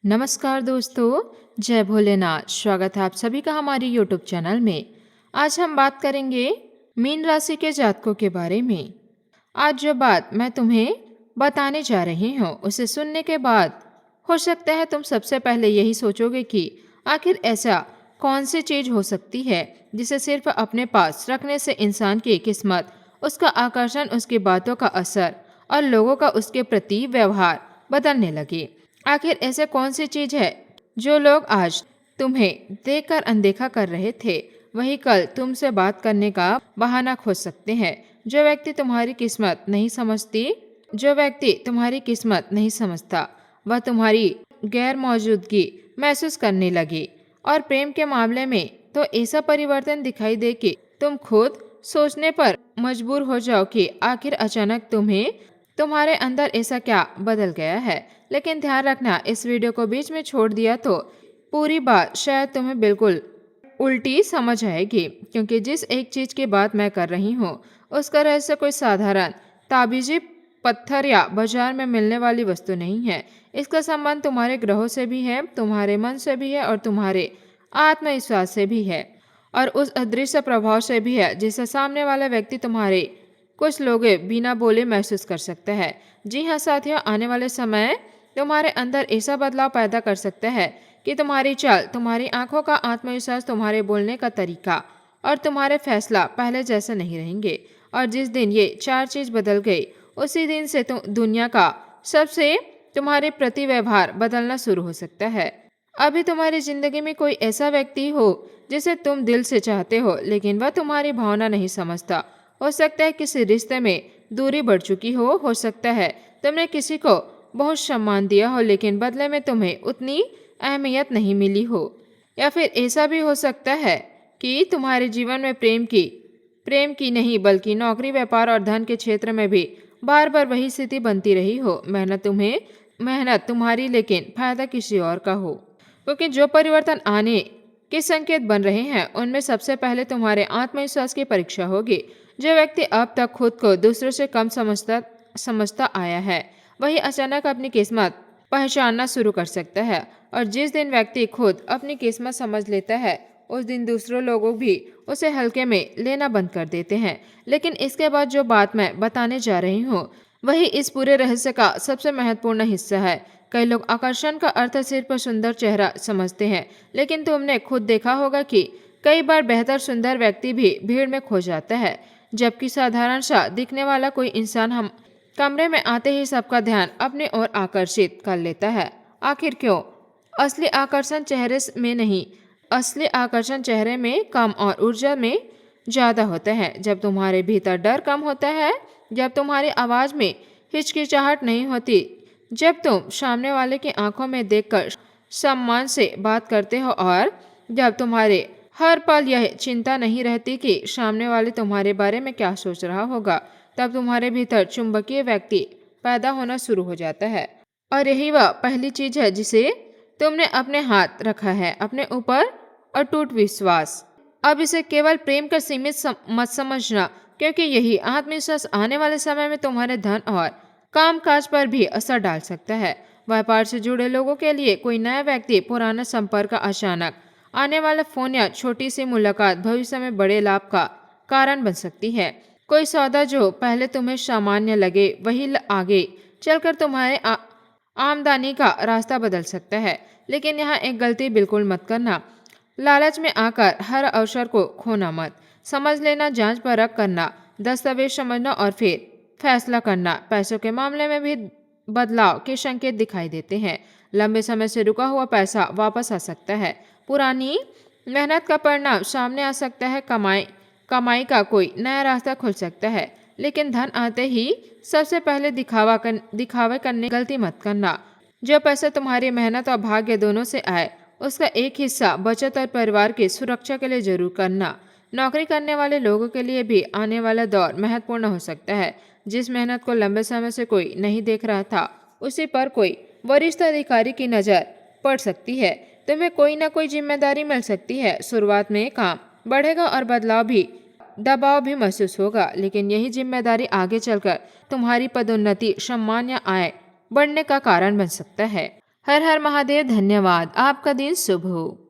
नमस्कार दोस्तों, जय भोलेनाथ। स्वागत है आप सभी का हमारी यूट्यूब चैनल में। आज हम बात करेंगे मीन राशि के जातकों के बारे में। आज जो बात मैं तुम्हें बताने जा रही हूँ उसे सुनने के बाद हो सकता है तुम सबसे पहले यही सोचोगे कि आखिर ऐसा कौन सी चीज हो सकती है जिसे सिर्फ अपने पास रखने से इंसान की किस्मत, उसका आकर्षण, उसकी बातों का असर और लोगों का उसके प्रति व्यवहार बदलने लगे। आखिर ऐसे कौन सी चीज है जो लोग आज तुम्हें देखकर अनदेखा कर रहे थे, वही कल तुमसे बात करने का बहाना खोज सकते हैं। जो व्यक्ति तुम्हारी किस्मत नहीं समझती जो व्यक्ति तुम्हारी किस्मत नहीं समझता, वह तुम्हारी गैर मौजूदगी महसूस करने लगे। और प्रेम के मामले में तो ऐसा परिवर्तन दिखाई दे कि तुम खुद सोचने पर मजबूर हो जाओ कि आखिर अचानक तुम्हारे अंदर ऐसा क्या बदल गया है। लेकिन ध्यान रखना, इस वीडियो को बीच में छोड़ दिया तो पूरी बात शायद तुम्हें बिल्कुल उल्टी समझ आएगी, क्योंकि जिस एक चीज की बात मैं कर रही हूँ उसका रहस्य कोई साधारण ताबीजी पत्थर या बाजार में मिलने वाली वस्तु नहीं है। इसका संबंध तुम्हारे ग्रहों से भी है, तुम्हारे मन से भी है और तुम्हारे आत्मविश्वास से भी है, और उस अदृश्य प्रभाव से भी है जिसे सामने वाला व्यक्ति तुम्हारे कुछ लोग बिना बोले महसूस कर सकते हैं। जी हाँ साथियों, आने वाले समय तुम्हारे अंदर ऐसा बदलाव पैदा कर सकता है कि तुम्हारी चाल, तुम्हारी आंखों का आत्मविश्वास, तुम्हारे बोलने का तरीका और तुम्हारे फैसला पहले जैसे नहीं रहेंगे। और जिस दिन ये चार चीज बदल गई उसी दिन से दुनिया का सबसे तुम्हारे प्रति व्यवहार बदलना शुरू हो सकता है। अभी तुम्हारी जिंदगी में कोई ऐसा व्यक्ति हो जिसे तुम दिल से चाहते हो, लेकिन वह तुम्हारी भावना नहीं समझता। हो सकता है किसी रिश्ते में दूरी बढ़ चुकी हो सकता है तुमने किसी को बहुत सम्मान दिया हो लेकिन बदले में तुम्हें उतनी अहमियत नहीं मिली हो। या फिर ऐसा भी हो सकता है कि तुम्हारे जीवन में प्रेम की नहीं बल्कि नौकरी, व्यापार और धन के क्षेत्र में भी बार बार वही स्थिति बनती रही हो। मेहनत तुम्हारी लेकिन फायदा किसी और का हो। क्योंकि जो परिवर्तन आने के संकेत बन रहे हैं उनमें सबसे पहले तुम्हारे आत्मविश्वास की परीक्षा होगी। जो व्यक्ति अब तक खुद को दूसरों से कम समझता आया है, वही अचानक अपनी किस्मत पहचानना शुरू कर सकता है। और जिस दिन व्यक्ति खुद अपनी किस्मत समझ लेता है उस दिन दूसरों लोगों भी उसे हल्के में लेना बंद कर देते हैं। लेकिन इसके बाद जो बात मैं बताने जा रही हूँ वही इस पूरे रहस्य का सबसे महत्वपूर्ण हिस्सा है। कई लोग आकर्षण का अर्थ सिर्फ सुंदर चेहरा समझते हैं, लेकिन तुमने खुद देखा होगा कि कई बार बेहतर सुंदर व्यक्ति भी भीड़ में खो जाता है, जबकि साधारण सा दिखने वाला कोई इंसान हम कमरे में आते ही सबका ध्यान अपने ओर आकर्षित कर लेता है। आखिर क्यों? असली आकर्षण चेहरे में नहीं, असली आकर्षण चेहरे में कम और ऊर्जा में ज्यादा होता है। जब तुम्हारे भीतर डर कम होता है, जब तुम्हारी आवाज में हिचकिचाहट नहीं होती, जब तुम सामने वाले की आंखों में देखकर सम्मान से बात करते हो और जब तुम्हारे हर पल यह चिंता नहीं रहती कि सामने वाले तुम्हारे बारे में क्या सोच रहा होगा, तब तुम्हारे भीतर चुंबकीय व्यक्ति पैदा होना शुरू हो जाता है। और यही वह पहली चीज है जिसे तुमने अपने हाथ रखा है, अपने ऊपर अटूट विश्वास। अब इसे केवल प्रेम का सीमित मत समझना, क्योंकि यही आत्मविश्वास आने वाले समय में तुम्हारे धन और कामकाज पर भी असर डाल सकता है। व्यापार से जुड़े लोगों के लिए कोई नया व्यक्ति, पुराना संपर्क, अचानक आने वाला फोन या छोटी सी मुलाकात भविष्य में बड़े लाभ का कारण बन सकती है। कोई सौदा जो पहले तुम्हें सामान्य लगे वही आगे चलकर तुम्हारे आमदनी का रास्ता बदल सकता है। लेकिन यहाँ एक गलती बिल्कुल मत करना, लालच में आकर हर अवसर को खोना मत। समझ लेना, जांच परख करना, दस्तावेज समझना और फिर फैसला करना। पैसों के मामले में भी बदलाव के संकेत दिखाई देते हैं। लंबे समय से रुका हुआ पैसा वापस आ सकता है, पुरानी मेहनत का परिणाम सामने आ सकता है, कमाई का कोई नया रास्ता खुल सकता है। लेकिन धन आते ही सबसे पहले दिखावा करने गलती मत करना। जो पैसा तुम्हारी मेहनत और भाग्य दोनों से आए उसका एक हिस्सा बचत और परिवार की सुरक्षा के लिए जरूर करना। नौकरी करने वाले लोगों के लिए भी आने वाला दौर महत्वपूर्ण हो सकता है। जिस मेहनत को लंबे समय से कोई नहीं देख रहा था उसी पर कोई वरिष्ठ अधिकारी की नजर पड़ सकती है। तुम्हें कोई ना कोई जिम्मेदारी मिल सकती है। शुरुआत में काम बढ़ेगा और दबाव भी महसूस होगा, लेकिन यही जिम्मेदारी आगे चलकर तुम्हारी पदोन्नति, सम्मान या आय बढ़ने का कारण बन सकता है। हर हर महादेव। धन्यवाद। आपका दिन शुभ हो।